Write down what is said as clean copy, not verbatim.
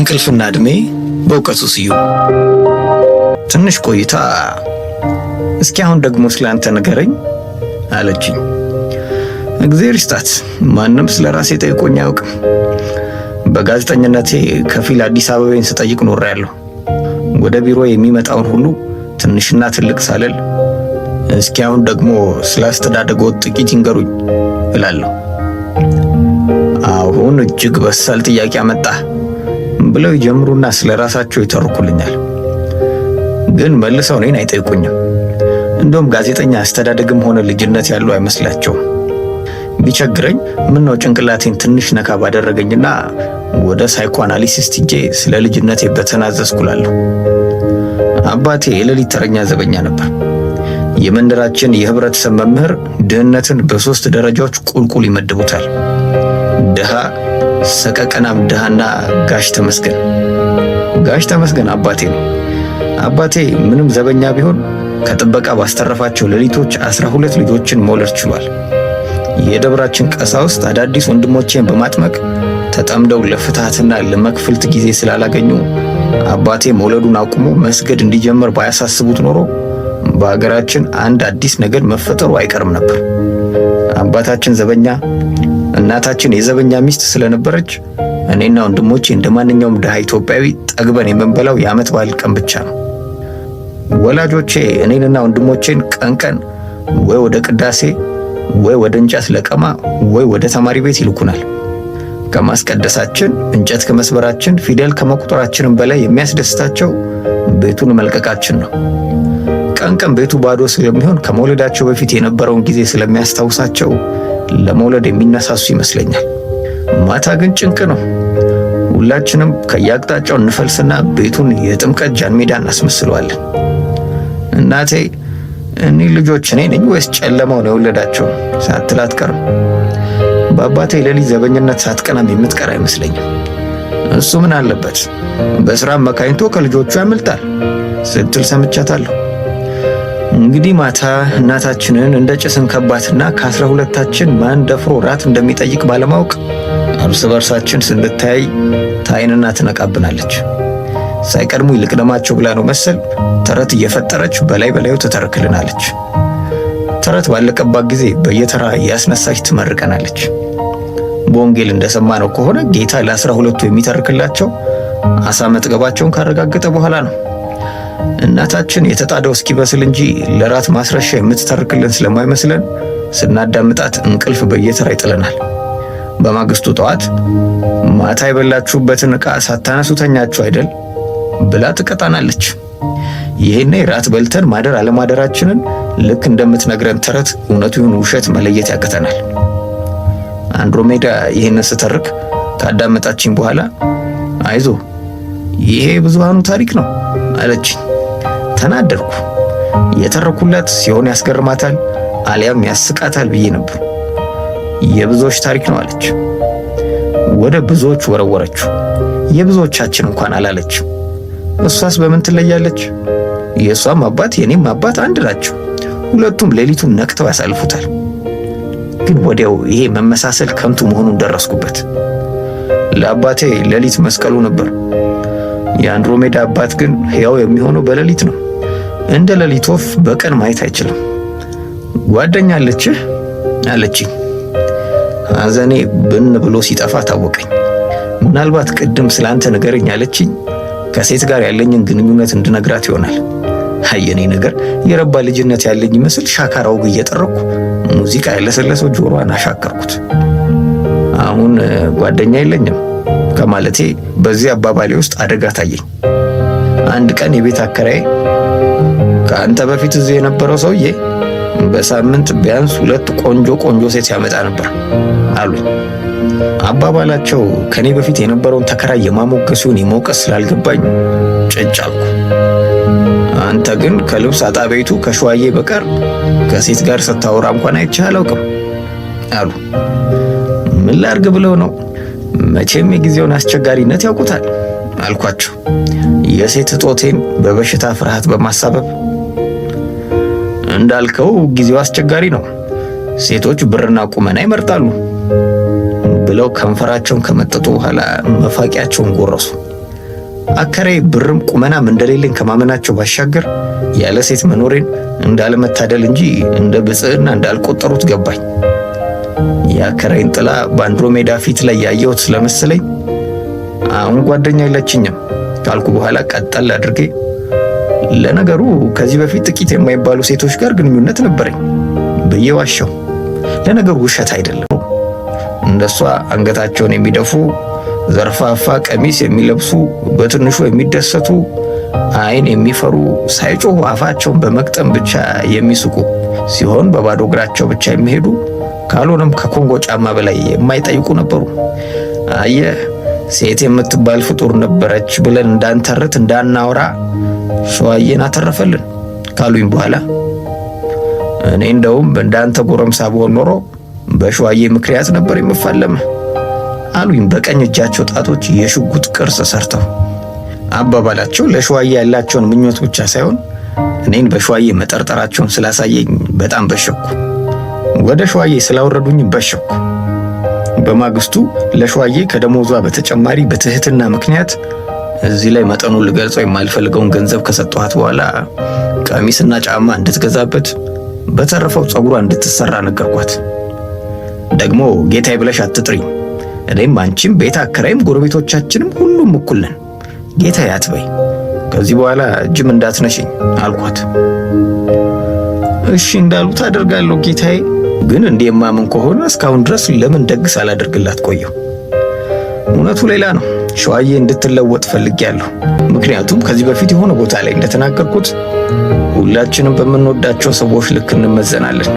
እንቅልፍና እድሜ በእውቀቱ ስዩም። ትንሽ ቆይታ እስኪ አሁን ደግሞ ስላንተ ንገረኝ አለችኝ። እግዚአብሔር ይስጣት፣ ማንም ስለ ራሴ ጠይቆኝ አያውቅም። በጋዜጠኝነቴ ከፊል አዲስ አበባን ስጠይቅ ኖሬያለሁ። ወደ ቢሮ የሚመጣውን ሁሉ ትንሽና ትልቅ ሳልል እስኪ አሁን ደግሞ ስለ አስተዳደጎ ጥቂት ይንገሩኝ እላለሁ። አሁን እጅግ በሳል ጥያቄ አመጣ ብለው ይጀምሩና ስለ ራሳቸው ይተርኩልኛል። ግን መልሰው እኔን አይጠይቁኝም። እንደውም ጋዜጠኛ አስተዳደግም ሆነ ልጅነት ያለው አይመስላቸውም። ቢቸግረኝ ምን ነው ጭንቅላቴን ትንሽ ነካ ባደረገኝና ወደ ሳይኮአናሊሲስት ሄጄ ስለ ልጅነቴ በተናዘዝኩላለሁ። አባቴ የሌሊት ተረኛ ዘበኛ ነበር። የመንደራችን የህብረተሰብ መምህር ድህነትን በ3 ደረጃዎች ቁልቁል ይመድቡታል። ድሃ፣ ሰቀቀናም ድሃና ጋሽ ተመስገን። ጋሽ ተመስገን አባቴ ነው። አባቴ ምንም ዘበኛ ቢሆን ከጥበቃ ባስተረፋቸው ሌሊቶች 12 ልጆችን መውለድ ችሏል። የደብራችን ቀሳውስት አዳዲስ ወንድሞቼን በማጥመቅ ተጠምደው ለፍትሃትና ለመክፍልት ጊዜ ስላላገኙ አባቴ መውለዱን አቁሞ መስገድ እንዲጀምር ባያሳስቡት ኖሮ በአገራችን አንድ አዲስ ነገር መፈጠሩ አይቀርም ነበር። አባታችን ዘበኛ፣ እናታችን የዘበኛ ሚስት ስለነበረች እኔና ወንድሞቼ እንደማንኛውም ድሃ ኢትዮጵያዊ ጠግበን የምንበላው የዓመት በዓል ቀን ብቻ ነው። ወላጆቼ እኔንና ወንድሞቼን ቀን ወይ ወደ ቅዳሴ ወይ ወደ እንጨት ለቀማ ወይ ወደ ተማሪ ቤት ይልኩናል። ከማስቀደሳችን፣ እንጨት ከመስበራችን፣ ፊደል ከመቁጠራችንም በላይ የሚያስደስታቸው ቤቱን መልቀቃችን ነው። ቀን ቤቱ ባዶ ስለሚሆን ከመውለዳቸው በፊት የነበረውን ጊዜ ስለሚያስታውሳቸው ለመውለድ የሚነሳሱ ይመስለኛል። ማታ ግን ጭንቅ ነው። ሁላችንም ከየአቅጣጫው እንፈልስና ቤቱን የጥምቀት ጃን ሜዳ እናስመስለዋለን። እናቴ እኒህ ልጆች እኔ ነኝ ወይስ ጨለማው ነው የወለዳቸው ሳትል አትቀርም። በአባቴ ሌሊት ዘበኝነት ሳትቀናም የምትቀር አይመስለኝም። እሱ ምን አለበት በስራ መካኝቶ ከልጆቹ ያመልጣል ስትል ሰምቻታለሁ። እንግዲህ ማታ እናታችንን እንደ ጭስን ከባትና ከ12ታችን ማን ደፍሮ ራት እንደሚጠይቅ ባለማወቅ እርስ በርሳችን ስንተያይ ታይንና ትነቃብናለች። ሳይቀድሙ ይልቅደማቸው ብላ ነው መሰል ተረት እየፈጠረች በላዩ ትተርክልናለች። ተረት ባለቀባት ጊዜ በየተራ ያስነሳች ትመርቀናለች። በወንጌል እንደሰማነው ከሆነ ጌታ ለ12ቱ የሚተርክላቸው አሳ መጥገባቸውን ካረጋገጠ በኋላ ነው። እናታችን የተጣደው እስኪበስል እንጂ ለራት ማስረሻ የምትተርክልን ስለማይመስለን ስናዳምጣት እንቅልፍ በየተራ ይጥለናል። በማግስቱ ጠዋት ማታ የበላችሁበትን ዕቃ ሳታነሱ ተኛችሁ አይደል ብላ ትቀጣናለች። ይሄኔ ራት በልተን ማደር አለማደራችንን ልክ እንደምትነግረን ተረት እውነቱ ይሁን ውሸት መለየት ያቅተናል። አንድሮሜዳ ይሄንን ስተርክ ካዳመጣችኝ በኋላ አይዞ ይሄ ብዙሃኑ ታሪክ ነው አለችኝ። ተናደርኩ። የተረኩላት ሲሆን ያስገርማታል አሊያም ያስቃታል ብዬ ነበር። የብዙዎች ታሪክ ነው አለች። ወደ ብዙዎች ወረወረችው። የብዙዎቻችን እንኳን አላለች። እሷስ በምን ትለያለች? የእሷም አባት የኔም አባት አንድ ናቸው። ሁለቱም ሌሊቱን ነቅተው ያሳልፉታል። ግን ወዲያው ይሄ መመሳሰል ከንቱ መሆኑን ደረስኩበት። ለአባቴ ሌሊት መስቀሉ ነበር። የአንድሮሜዳ አባት ግን ሕያው የሚሆነው በሌሊት ነው። እንደ ሌሊት ወፍ በቀን ማየት አይችልም። ጓደኛ አለችህ አለችኝ። ሐዘኔ ብን ብሎ ሲጠፋ ታወቀኝ። ምናልባት ቅድም ስላንተ ንገረኝ አለችኝ ከሴት ጋር ያለኝን ግንኙነት እንድነግራት ይሆናል። አየኔ ነገር የረባ ልጅነት ያለኝ መስል ሻካራው እየጠረኩ ሙዚቃ ያለሰለሰው ጆሮዋን አሻከርኩት። አሁን ጓደኛ የለኝም ከማለቴ በዚህ አባባሌ ውስጥ አደጋ ታየኝ። አንድ ቀን የቤት አከራዬ ከአንተ በፊት እዚህ የነበረው ሰውዬ በሳምንት ቢያንስ 2 ቆንጆ ሴት ያመጣ ነበር አሉኝ። አባባላቸው ከኔ በፊት የነበረውን ተከራይ የማሞገሱን የመውቀስ ስላልገባኝ ጭጭ አልኩ። አንተ ግን ከልብስ አጣቢያይቱ ከሸዋዬ በቀር ከሴት ጋር ስታወራ እንኳን አይቼህ አላውቅም አሉ። ምን ላድርግ ብለው ነው? መቼም የጊዜውን አስቸጋሪነት ያውቁታል አልኳቸው፣ የሴት እጦቴን በበሽታ ፍርሃት በማሳበብ። እንዳልከው ጊዜው አስቸጋሪ ነው። ሴቶች ብርና ቁመና ይመርጣሉ ብለው ከንፈራቸውን ከመጠጡ በኋላ መፋቂያቸውን ጎረሱ። አከራይ ብርም ቁመናም እንደሌለኝ ከማመናቸው ባሻገር ያለ ሴት መኖሬን እንዳለመታደል እንጂ እንደ ብጽዕና እንዳልቆጠሩት ገባኝ። የአከራይን ጥላ በአንድሮሜዳ ፊት ላይ ያየሁት ስለመሰለኝ አሁን ጓደኛ የለችኝም ካልኩ በኋላ ቀጠል አድርጌ ለነገሩ ከዚህ በፊት ጥቂት የማይባሉ ሴቶች ጋር ግንኙነት ነበረኝ ብዬ ዋሻው። ለነገሩ ውሸት አይደለም። እንደሷ አንገታቸውን የሚደፉ ዘርፋፋ ቀሚስ የሚለብሱ በትንሹ የሚደሰቱ አይን የሚፈሩ ሳይጮሁ አፋቸውን በመቅጠም ብቻ የሚስቁ ሲሆን በባዶ እግራቸው ብቻ የሚሄዱ ካልሆነም ከኮንጎ ጫማ በላይ የማይጠይቁ ነበሩ። አየህ ሴት የምትባል ፍጡር ነበረች ብለን እንዳንተርት እንዳናወራ ሸዋዬን አተረፈልን ካሉኝ በኋላ እኔ እንደውም እንዳንተ ጎረምሳ ብሆን ኖሮ በሸዋዬ ምክንያት ነበር የምፋለም አሉኝ በቀኝ እጃቸው ጣቶች የሽጉጥ ቅርጽ ሰርተው። አባባላቸው ለሸዋዬ ያላቸውን ምኞት ብቻ ሳይሆን እኔን በሸዋዬ መጠርጠራቸውን ስላሳየኝ በጣም በሸኩ። ወደ ሸዋዬ ስላወረዱኝ በሸኩ። በማግስቱ ለሸዋዬ ከደሞዟ በተጨማሪ በትህትና ምክንያት እዚህ ላይ መጠኑን ልገልጸው የማልፈልገውን ገንዘብ ከሰጠኋት በኋላ ቀሚስና ጫማ እንድትገዛበት በተረፈው ጸጉሯ እንድትሰራ ነገርኳት። ደግሞ ጌታዬ ብለሽ አትጥሪኝ፣ እኔም አንቺም ቤት አከራይም ጎረቤቶቻችንም ሁሉም እኩል ነን፣ ጌታዬ አትበይ፣ ከዚህ በኋላ እጅም እንዳትነሽኝ አልኳት። እሺ እንዳሉት አደርጋለሁ ጌታዬ፣ ግን እንዲህ የማምን ከሆነ እስካሁን ድረስ ለምን ደግስ አላደርግላት ቆየው? እውነቱ ሌላ ነው። ሸዋዬ እንድትለወጥ ፈልጌያለሁ። ምክንያቱም ከዚህ በፊት የሆነ ቦታ ላይ እንደተናገርኩት ሁላችንም በምንወዳቸው ሰዎች ልክ እንመዘናለን።